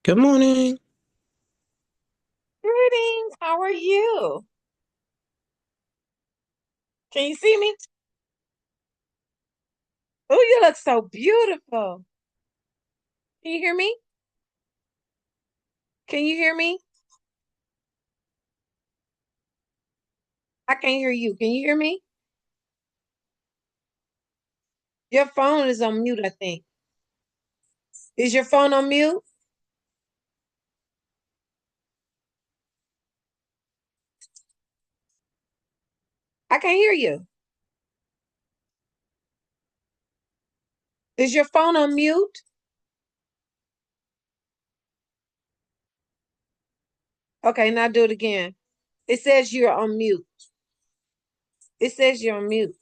Good morning. Greetings. How are you? Can you see me? Oh, you look so beautiful. Can you hear me? Can you hear me? I can't hear you. Can you hear me? Your phone is on mute, I think. Is your phone on mute? I can't hear you. Is your phone on mute? Okay, now do it again. It says you're on mute. It says you're on mute.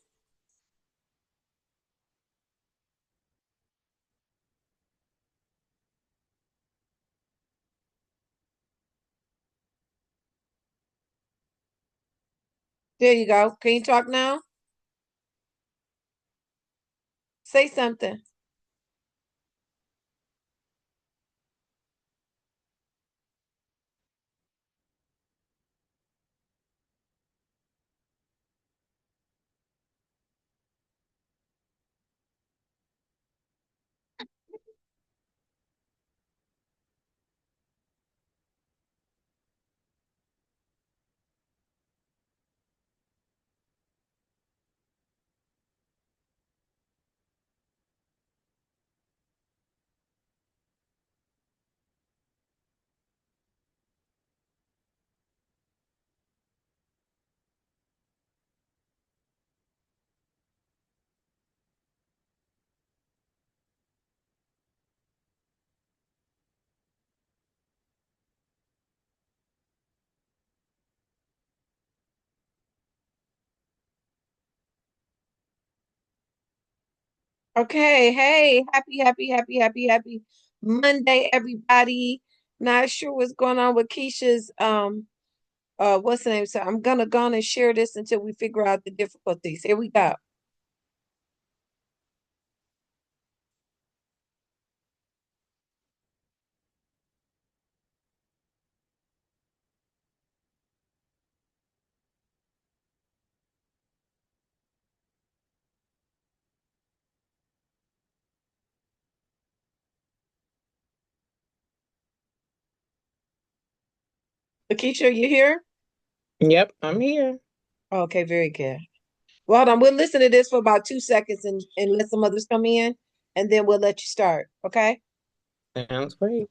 There you go. Can you talk now? Say something. Okay. Hey, happy Monday, everybody. Not sure what's going on with Keisha's what's the name? So I'm gonna go on and share this until we figure out the difficulties. Here we go. Lakeisha, you here? Yep, I'm here. Okay, very good. Well, hold on. We'll listen to this for about 2 seconds and let some others come in, and then we'll let you start. Okay? Sounds great.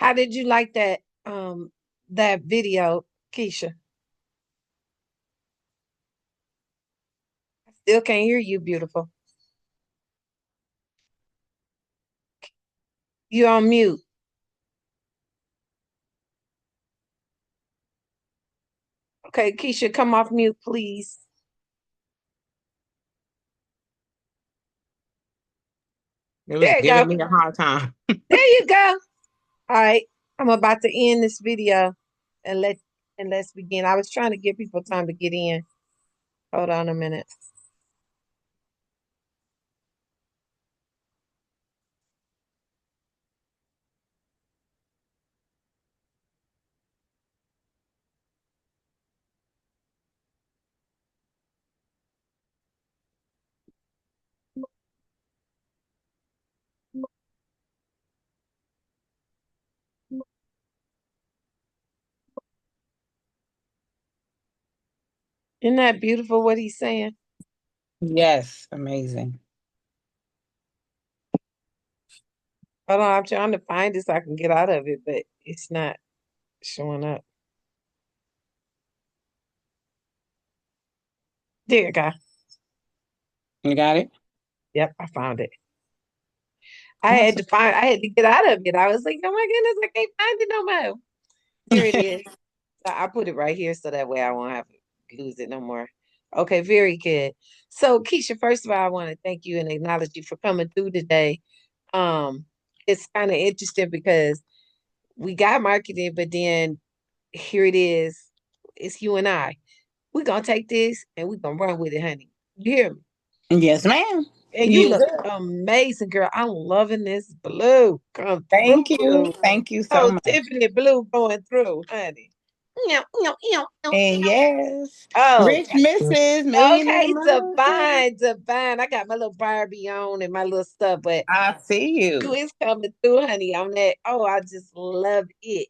How did you like that video, Keisha? Still can't hear you, beautiful. You on mute. Okay, Keisha, come off mute, please. It was There you giving go. me a hard time. There you go. All right. I'm about to end this video and let's begin. I was trying to give people time to get in. Hold on a minute. Isn't that beautiful what he's saying? Yes, amazing. Hold on, I'm trying to find it so I can get out of it, but it's not showing up. There you go. You got it? Yep, I found it. Awesome. I had to get out of it. I was like, oh my goodness, I can't find it no more. Here it is. So I put it right here so that way I won't have to lose it no more. Okay, very good. So Keisha, first of all, I want to thank you and acknowledge you for coming through today. Um, it's kind of interesting because we got marketing, but then here it is. It's you and I. We're gonna take this and we're gonna run with it, honey. You hear me? Yes, ma'am. And you You look will. amazing, girl. I'm loving this blue. Come Thank you. through. Thank you so Oh, much. Tiffany blue going through, honey. Meow, meow, meow, meow. And yes, Oh, Rich Mrs. Millionaire okay, Mom. divine, divine. I got my little Barbie on and my little stuff, but I see you you. is coming through, honey, on that. Oh, I just love it.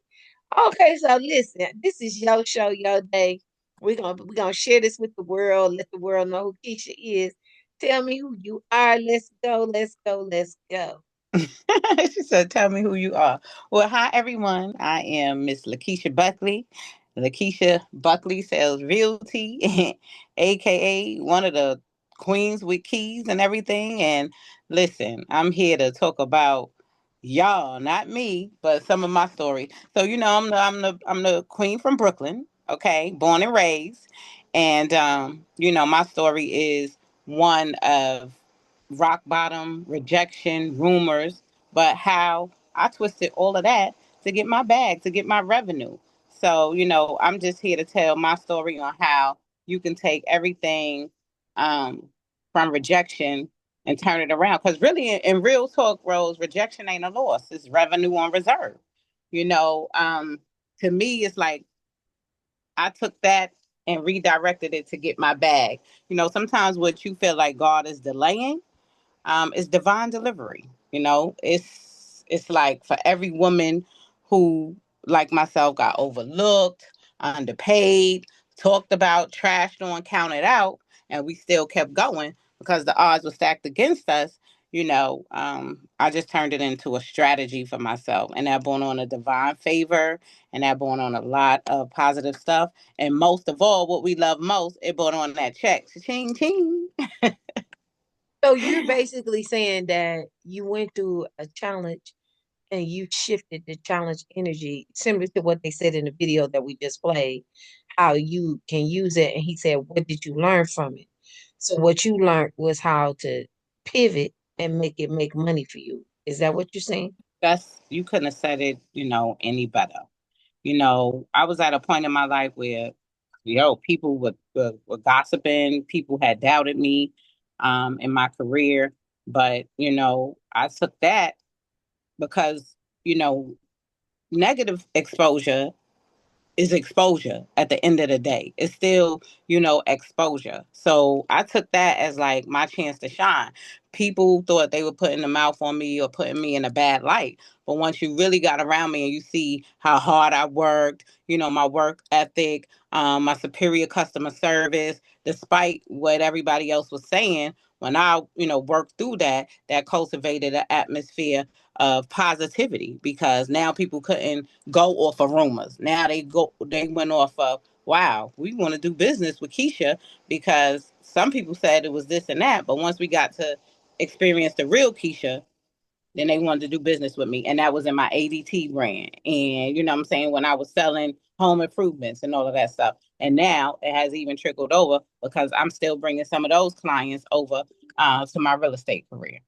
Okay, so listen, this is your show, your day. We're gonna share this with the world, let the world know who Keisha is. Tell me who you are. Let's go, let's go, let's go. She said, "Tell me who you are." Well, hi everyone. I am Miss Lakeisha Buckley. Lakeisha Buckley sells realty, aka one of the queens with keys and everything. And listen, I'm here to talk about y'all, not me, but some of my story. So I'm the queen from Brooklyn. Okay, born and raised, and my story is one of rock bottom, rejection, rumors, but how I twisted all of that to get my bag, to get my revenue. So, I'm just here to tell my story on how you can take everything um, from rejection and turn it around. Because really, in real talk, Rose, rejection ain't a loss, it's revenue on reserve. You know, um, to me, it's like I took that and redirected it to get my bag. Sometimes what you feel like God is delaying, it's divine delivery. It's like for every woman who, like myself, got overlooked, underpaid, talked about, trashed on, counted out, and we still kept going because the odds were stacked against us. I just turned it into a strategy for myself, and that brought on a divine favor, and that brought on a lot of positive stuff. And most of all, what we love most, it brought on that check. Ching ching. So you're basically saying that you went through a challenge and you shifted the challenge energy, similar to what they said in the video that we just played, how you can use it. And he said, what did you learn from it? So what you learned was how to pivot and make it make money for you. Is that what you're saying? That's you couldn't have said it, any better. I was at a point in my life where, people were gossiping, people had doubted me, in my career, but I took that because you know negative exposure is exposure at the end of the day. It's still, exposure. So I took that as like my chance to shine. People thought they were putting the mouth on me or putting me in a bad light. But once you really got around me and you see how hard I worked, my work ethic, my superior customer service, despite what everybody else was saying, when I, worked through that, that cultivated an atmosphere of positivity, because now people couldn't go off of rumors. Now they went off of, wow, we want to do business with Keshia, because some people said it was this and that, but once we got to experience the real Keshia, then they wanted to do business with me. And that was in my ADT brand. And you know what I'm saying? When I was selling home improvements and all of that stuff. And now it has even trickled over, because I'm still bringing some of those clients over to my real estate career.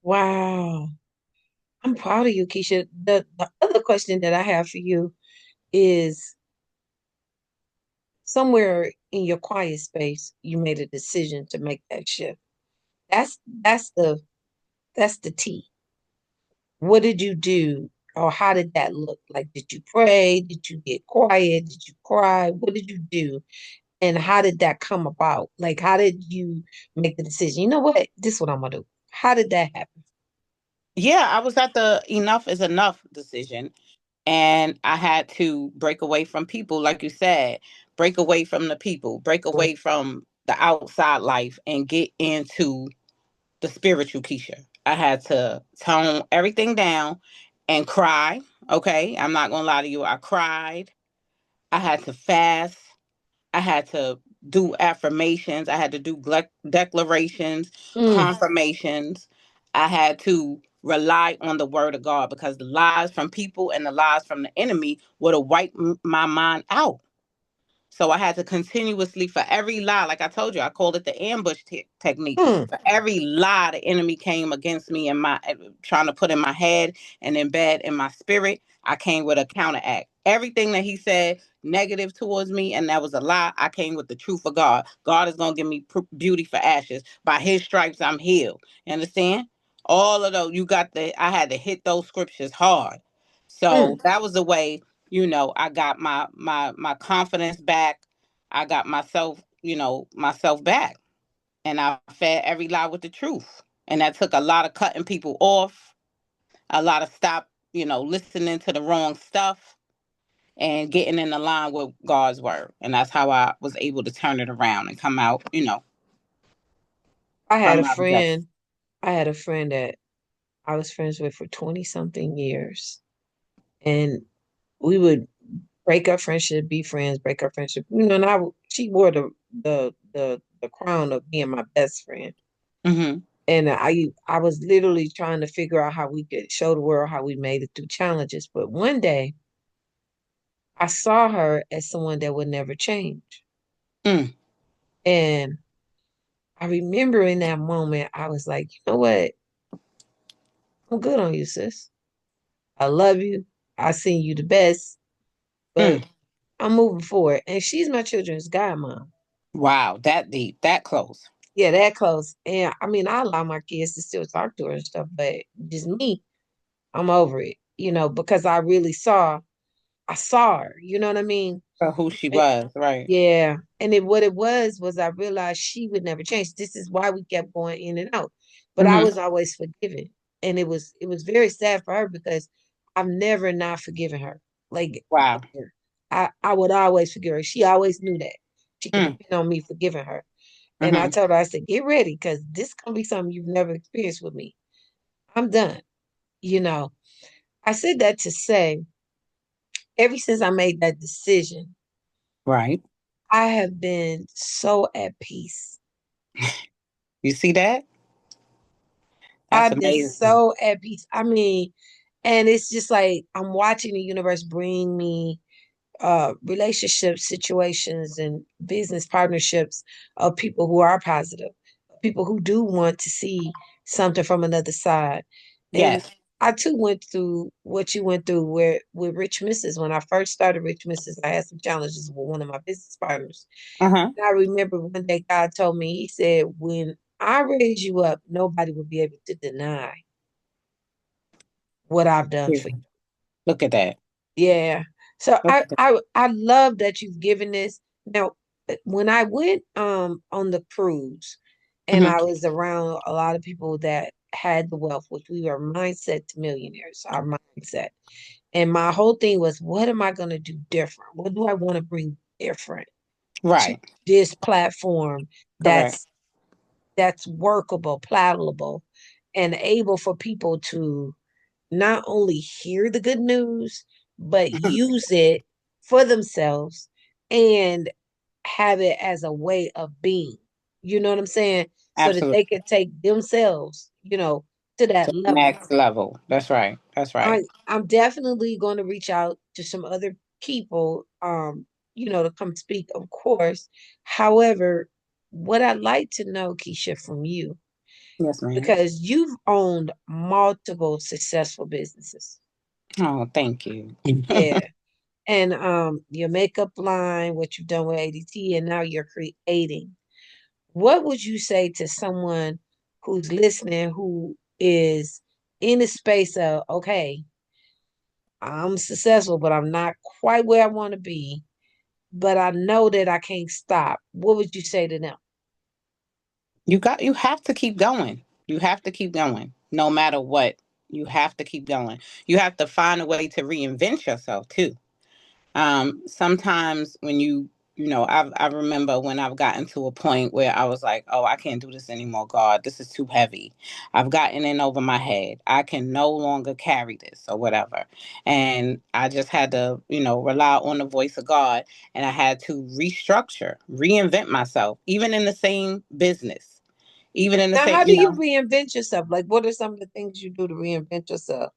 Wow. I'm proud of you, Keisha. The other question that I have for you is somewhere in your quiet space, you made a decision to make that shift. That's that's the T. What did you do? Or how did that look? Like, did you pray? Did you get quiet? Did you cry? What did you do? And how did that come about? Like, how did you make the decision? You know what? This is what I'm gonna do. How did that happen? Yeah, I was at the enough is enough decision. And I had to break away from people, like you said, break away from the people, break away from the outside life, and get into the spiritual Keisha. I had to tone everything down and cry. Okay, I'm not gonna lie to you. I cried. I had to fast. I had to do affirmations. I had to do declarations, Mm, confirmations. I had to rely on the word of God, because the lies from people and the lies from the enemy would have wiped my mind out. So I had to continuously, for every lie, like I told you, I called it the ambush technique. mm, For every lie the enemy came against me and my trying to put in my head and embed in my spirit, I came with a counteract. Everything that he said negative towards me, and that was a lie, I came with the truth of God. God is gonna give me beauty for ashes. By His stripes, I'm healed. You understand? All of those, you got the. I had to hit those scriptures hard. So mm. that was the way, I got my confidence back. I got myself, myself back. And I fed every lie with the truth. And that took a lot of cutting people off, a lot of stop, listening to the wrong stuff, and getting in the line with God's word. And that's how I was able to turn it around and come out, I had from a my rejection. friend. I had a friend that I was friends with for 20 something years. And we would break up friendship, be friends, break up friendship. And she wore the crown of being my best friend. Hmm. And I was literally trying to figure out how we could show the world how we made it through challenges. But one day I saw her as someone that would never change. Mm. And I remember in that moment, I was like, you know what? I'm good on you, sis. I love you. I seen you the best, but Mm. I'm moving forward. And she's my children's godmom. Wow, that deep, that close. Yeah, that close. And I mean, I allow my kids to still talk to her and stuff, but just me, I'm over it, because I saw her, you know what I mean? For who she Eh, was, right. Yeah. And what it was I realized she would never change. This is why we kept going in and out. But I Hmm. was always forgiven. And it was very sad for her because I've never not forgiven her. Like Wow. ever. I would always forgive her. She always knew that. She could Mm. depend on me forgiving her. And I Hmm. told her, I said, get ready because this gonna be something you've never experienced with me. I'm done. You know, I said that to say, ever since I made that decision, Right. I have been so at peace. You see that? That's I've been amazing. so at peace. I mean, and it's just like I'm watching the universe bring me relationship situations and business partnerships of people who are positive, people who do want to see something from another side. And Yes. I too went through what you went through where with Rich Missus. When I first started Rich Missus, I had some challenges with one of my business partners. Uh-huh. And I remember one day God told me, He said, when I raise you up, nobody will be able to deny what I've done Yeah. for you. Look at that. Yeah. So Look I at that. I I love that you've given this. Now, when I went on the cruise and Hmm. I was around a lot of people that had the wealth, which we were mindset to millionaires, our mindset. And my whole thing was, what am I going to do different? What do I want to bring different to Right. this platform Correct. that's workable, palatable, and able for people to not only hear the good news, but use it for themselves and have it as a way of being. You know what I'm saying? So that they Absolutely. can take themselves, to that To the level. next level. That's right. That's right. I'm definitely going to reach out to some other people, to come speak, of course. However, what I'd like to know, Keisha, from you, Yes, ma'am. because you've owned multiple successful businesses. Oh, thank you. Yeah. And your makeup line, what you've done with ADT, and now you're creating. What would you say to someone who's listening who is in the space of, okay, I'm successful, but I'm not quite where I want to be, but I know that I can't stop. What would you say to them? You have to keep going. You have to keep going. No matter what. You have to keep going. You have to find a way to reinvent yourself too. Sometimes when I remember when I've gotten to a point where I was like, oh, I can't do this anymore, God, this is too heavy. I've gotten in over my head. I can no longer carry this or whatever. And I just had to, rely on the voice of God, and I had to restructure, reinvent myself, even in the same business, even in the Now, same, how do you reinvent yourself? Like, what are some of the things you do to reinvent yourself?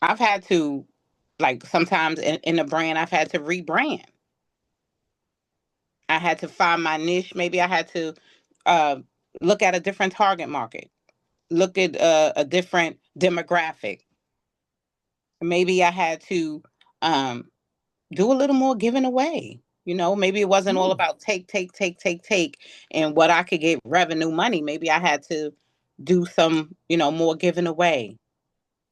I've had to, like, sometimes in the brand, I've had to rebrand. I had to find my niche. Maybe I had to uh, look at a different target market, look at a different demographic. Maybe I had to um, do a little more giving away. Maybe it wasn't all Mm. about take, take, take, take, take, and what I could get revenue money. Maybe I had to do some, more giving away.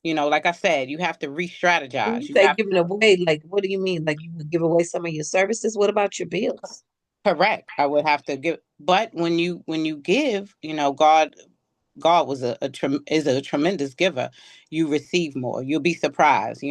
Like I said, you have to When re-strategize. you You say have giving away, like, what do you mean? Like, you would give away some of your services? What about your bills? correct. I would have to give, but when you give, God is a tremendous giver. You receive more. You'll be surprised.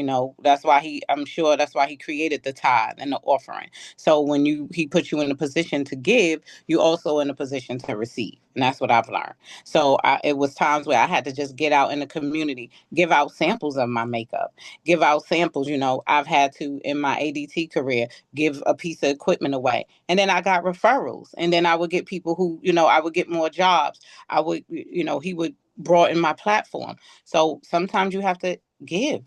That's why I'm sure that's why he created the tithe and the offering. So when he puts you in a position to give, you also in a position to receive. And that's what I've learned. So it was times where I had to just get out in the community, give out samples of my makeup, give out samples. I've had to in my ADT career give a piece of equipment away, and then I got referrals, and then I would get people who I would get more jobs. I would, he would broaden my platform. So sometimes you have to give.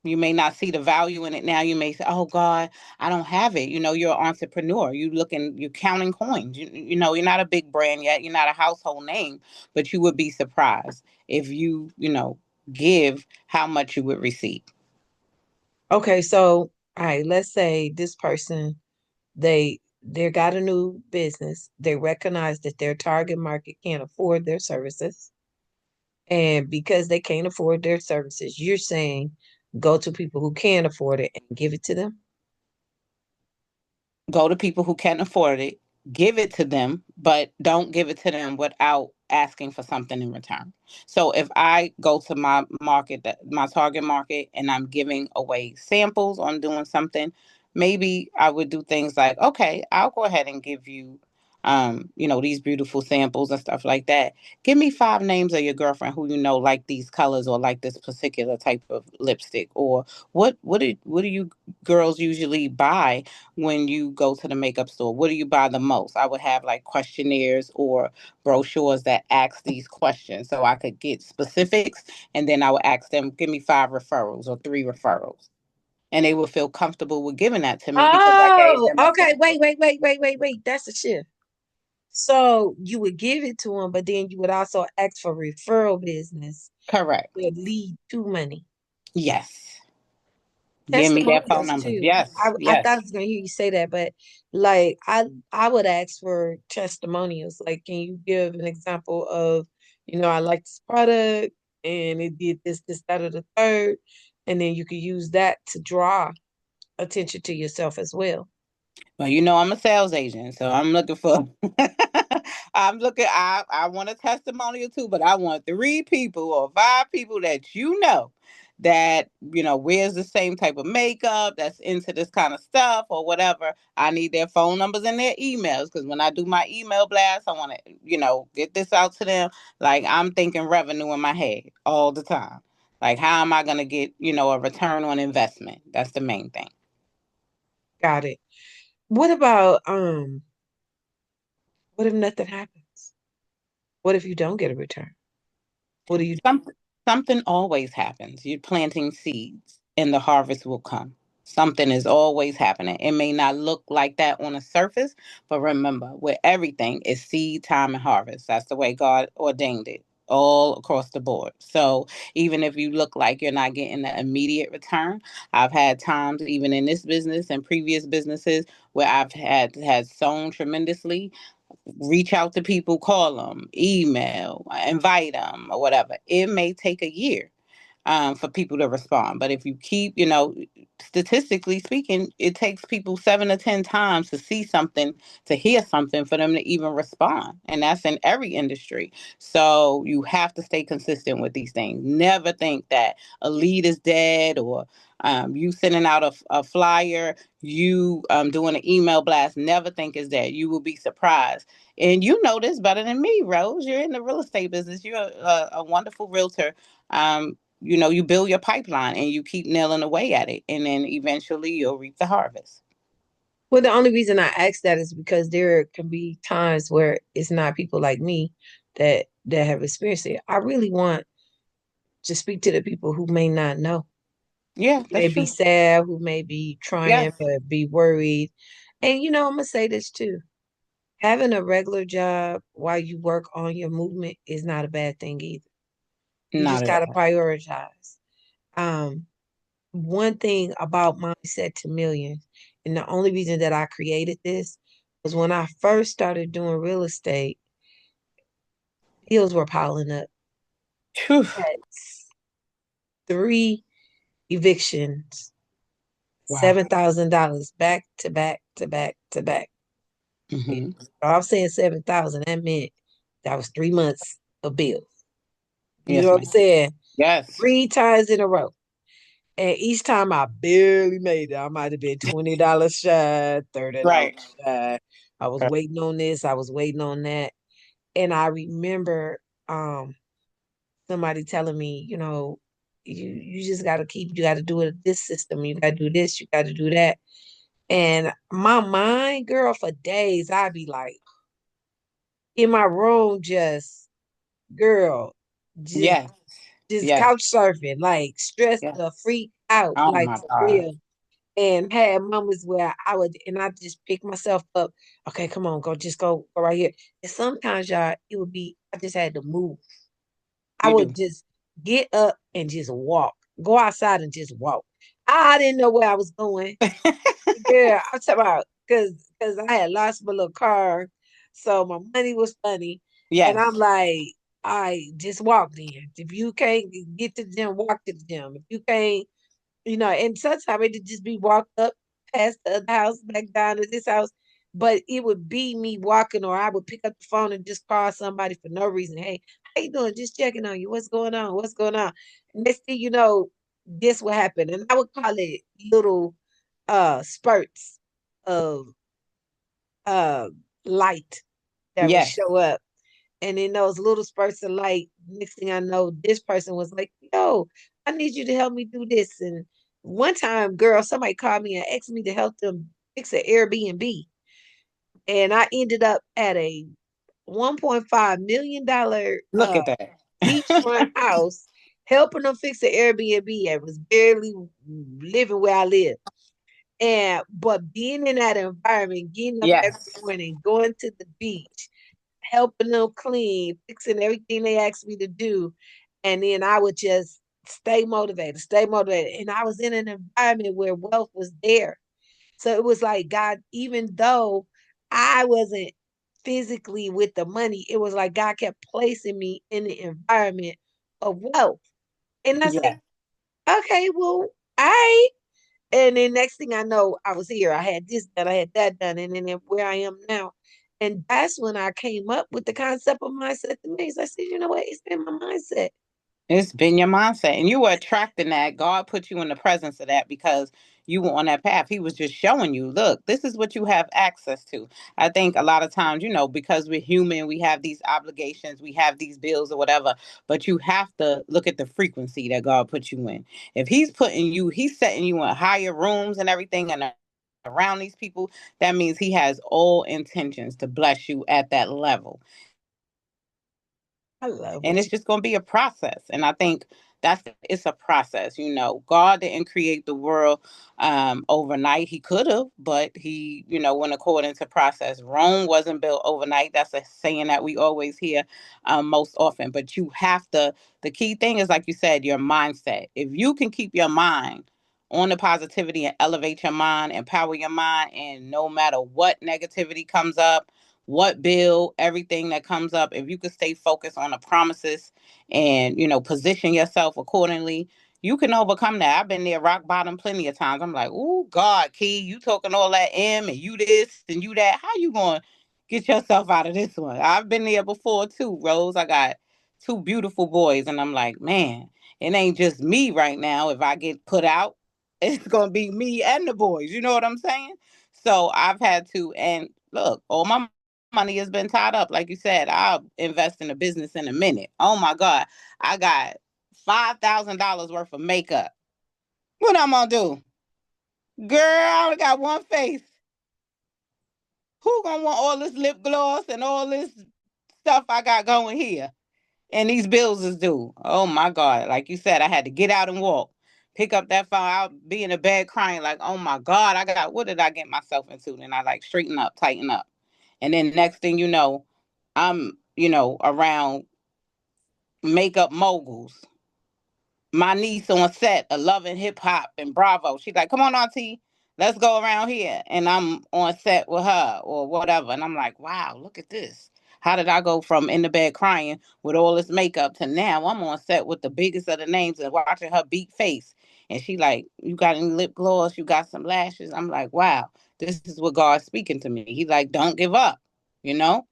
You may not see the value in it now. You may say, "Oh God, I don't have it." You're an entrepreneur. You're counting coins. You're not a big brand yet. You're not a household name, but you would be surprised if give how much you would receive. Okay, so all right, let's say this person they got a new business. They recognize that their target market can't afford their services. And because they can't afford their services, you're saying go to people who can afford it and give it to them. Go to people who can afford it, give it to them, but don't give it to them without asking for something in return. So if I go to my market, my target market, and I'm giving away samples on doing something, maybe I would do things like, okay, I'll go ahead and give you these beautiful samples and stuff like that. Give me 5 names of your girlfriend who like these colors or like this particular type of lipstick, or what do you girls usually buy when you go to the makeup store? What do you buy the most? I would have like questionnaires or brochures that ask these questions so I could get specifics, and then I would ask them, give me 5 referrals or 3 referrals. And they would feel comfortable with giving that to me because I gave Oh, them a okay. sample. Wait. That's a shift. So you would give it to them, but then you would also ask for referral business Correct. that lead to money. Yes. Give me their phone Testimonials numbers. too. Yes. I thought I Yes. was gonna hear you say that, but like I would ask for testimonials. Like, can you give an example of, I like this product and it did this, that, or the third, and then you could use that to draw attention to yourself as well. Well, I'm a sales agent, so I'm looking for. I want a testimonial too, but I want 3 people or 5 people that that, wears the same type of makeup, that's into this kind of stuff or whatever. I need their phone numbers and their emails, because when I do my email blast, I want to, get this out to them. Like, I'm thinking revenue in my head all the time. Like, how am I going to get, a return on investment? That's the main thing. Got it. What about what if nothing happens? What if you don't get a return? What do you do? Something something always happens. You're planting seeds and the harvest will come. Something is always happening. It may not look like that on the surface, but remember, with everything, it's seed time and harvest. That's the way God ordained it all across the board. So even if you look like you're not getting the immediate return, I've had times even in this business and previous businesses where I've had sown tremendously, reach out to people, call them, email, invite them, or whatever. It may take a year for people to respond. But if you keep, statistically speaking, it takes people 7 to 10 times to see something, to hear something, for them to even respond. And that's in every industry. So you have to stay consistent with these things. Never think that a lead is dead, or you sending out a flyer, you doing an email blast. Never think it's dead. You will be surprised. And you know this better than me, Rose. You're in the real estate business. You're a wonderful realtor. You build your pipeline and you keep nailing away at it, and then eventually you'll reap the harvest. Well, the only reason I ask that is because there can be times where it's not people like me that have experienced it. I really want to speak to the people who may not know, Yeah, who that's may be true. sad, who may be trying Yes, but be worried. And I'm gonna say this too. Having a regular job while you work on your movement is not a bad thing either. You not just at gotta all. prioritize. Um, One thing about Mindset to Millions, and the only reason that I created this was when I first started doing real estate, bills were piling up. Phew. I had 3 evictions, Wow. $7,000 back to back to back to back. And Hmm. I'm saying 7,000, that meant that was 3 months of bills. You know Yes, what I'm ma'am. saying? Yes. 3 times in a row. And each time I barely made it. I might have been $20 shy, $30 Right. shy. I was Right. waiting on this, I was waiting on that. And I remember somebody telling me, you just gotta you gotta do it this system, you gotta do this, you gotta do that. And my mind, girl, for days, I'd be like in my room, just girl, just Yes. just Yes. couch surfing, like stressed Yes. the freak out, Oh like my for God. real. And had moments where I just pick myself up. Okay, come on, just go right here. And sometimes, y'all, it would be, I just had to move. I You would do. just get up and just walk, go outside and just walk. I didn't know where I was going. Yeah, I'm talking about because I had lost my little car, so my money was funny, and I'm Yes. like, I just walk then. If you can't get to the gym, walk to the gym. If you can't, and sometimes it'd just be walk up past the other house, back down to this house. But it would be me walking, or I would pick up the phone and just call somebody for no reason. Hey, how you doing? Just checking on you. What's going on? What's going on? Next thing you know, this will happen. And I would call it little spurts of uh light that would Yes. show up. And in those little spurts of light, next thing I know, this person was like, yo, I need you to help me do this. And one time, girl, somebody called me and asked me to help them fix an Airbnb. And I ended up at a $1.5 million Look at that. beachfront house helping them fix an Airbnb and was barely living where I live. And but being in that environment, getting up every Yes. morning, going to the beach, helping them clean, fixing everything they asked me to do. And then I would just stay motivated, stay motivated. And I was in an environment where wealth was there. So it was like God, even though I wasn't physically with the money, it was like God kept placing me in the environment of wealth. And I said, Yes. okay, well, I and then next thing I know, I was here. I had this done, I had that done, and then where I am now. And that's when I came up with the concept of mindset to me. So I said, you know what? It's been my mindset. It's been your mindset, and you were attracting that. God put you in the presence of that because you were on that path. He was just showing you, look, this is what you have access to. I think a lot of times, because we're human, we have these obligations, we have these bills or whatever, but you have to look at the frequency that God put you in. If He's setting you in higher rooms and everything, and around these people, that means He has all intentions to bless you at that level. And it's just going to be a process. I And I love think what you. it's a process. God didn't create the world overnight. He could have, but he went according to process. Rome wasn't built overnight. That's a saying that we always hear most often. But you have to, the key thing is, like you said, your mindset. If you can keep your mind on the positivity and elevate your mind, empower your mind, and no matter what negativity comes up, what bill, everything that comes up, if you could stay focused on the promises and position yourself accordingly, you can overcome that. I've been there rock bottom plenty of times. I'm like, oh God, Key, you talking all that M and you this and you that. How you going to get yourself out of this one? I've been there before too, Rose. I got two beautiful boys, and I'm like, man, it ain't just me right now. If I get put out, it's gonna be me and the boys. You know what I'm saying? So I've had to, and look, all my money has been tied up. Like you said, I'll invest in a business in a minute. Oh my God, I got $5,000 worth of makeup. What I'm gonna do, girl? I only got one face. Who gonna want all this lip gloss and all this stuff I got going here? And these bills is due. Oh my God. Like you said, I had to get out and walk. Pick up that phone. I'll be in the bed crying, like, oh my God, what did I get myself into? Then I like straighten up, tighten up. And then next thing you know, I'm, around makeup moguls. My niece on set of Loving Hip Hop and Bravo. She's like, come on, Auntie, let's go around here. And I'm on set with her or whatever. And I'm like, wow, look at this. How did I go from in the bed crying with all this makeup to now I'm on set with the biggest of the names and watching her beat face? And she like, you got any lip gloss? You got some lashes? I'm like, wow, this is what God's speaking to me. He's like, don't give up, you know?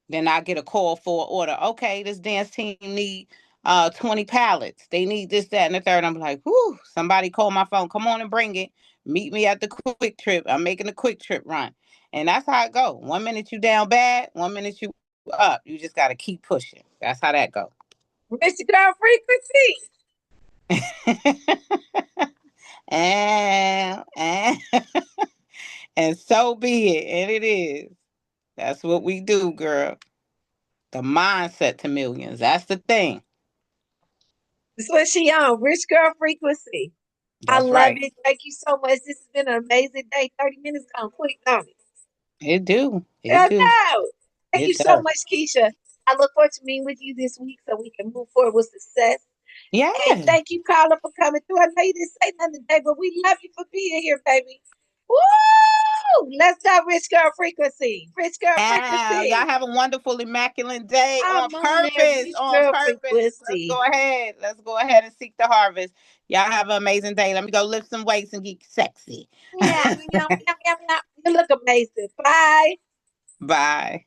Then I get a call for an order. Okay, this dance team need 20 pallets. They need this, that, and the third. I'm like, whew, somebody call my phone. Come on and bring it. Meet me at the quick trip. I'm making a quick trip run. And that's how it go. 1 minute you down bad, 1 minute you up. You just gotta keep pushing. That's how that go. Mr. Girl Frequency. and and so be it. And it is. That's what we do, girl. The mindset to millions. That's the thing. That's what she on. Rich Girl Frequency. I That's love right. it. Thank you so much. This has been an amazing day. 30 minutes gone quick, don't it? It do. It I do. know. Thank you It so does. much, Keisha. I look forward to meeting with you this week so we can move forward with success. And Yeah. thank you, Carla, for coming through. I know you didn't say nothing today, but we love you for being here, baby. Woo! Let's go, Rich Girl Frequency. Rich Girl Y'all Frequency. have a wonderful, immaculate day on I'm on that purpose. Rich On Girl purpose. Let's Frequency. go ahead. Let's go ahead and seek the harvest. Y'all have an amazing day. Let me go lift some weights and get sexy. Yeah, yeah, yeah, yeah, yeah. You look amazing. Bye. Bye.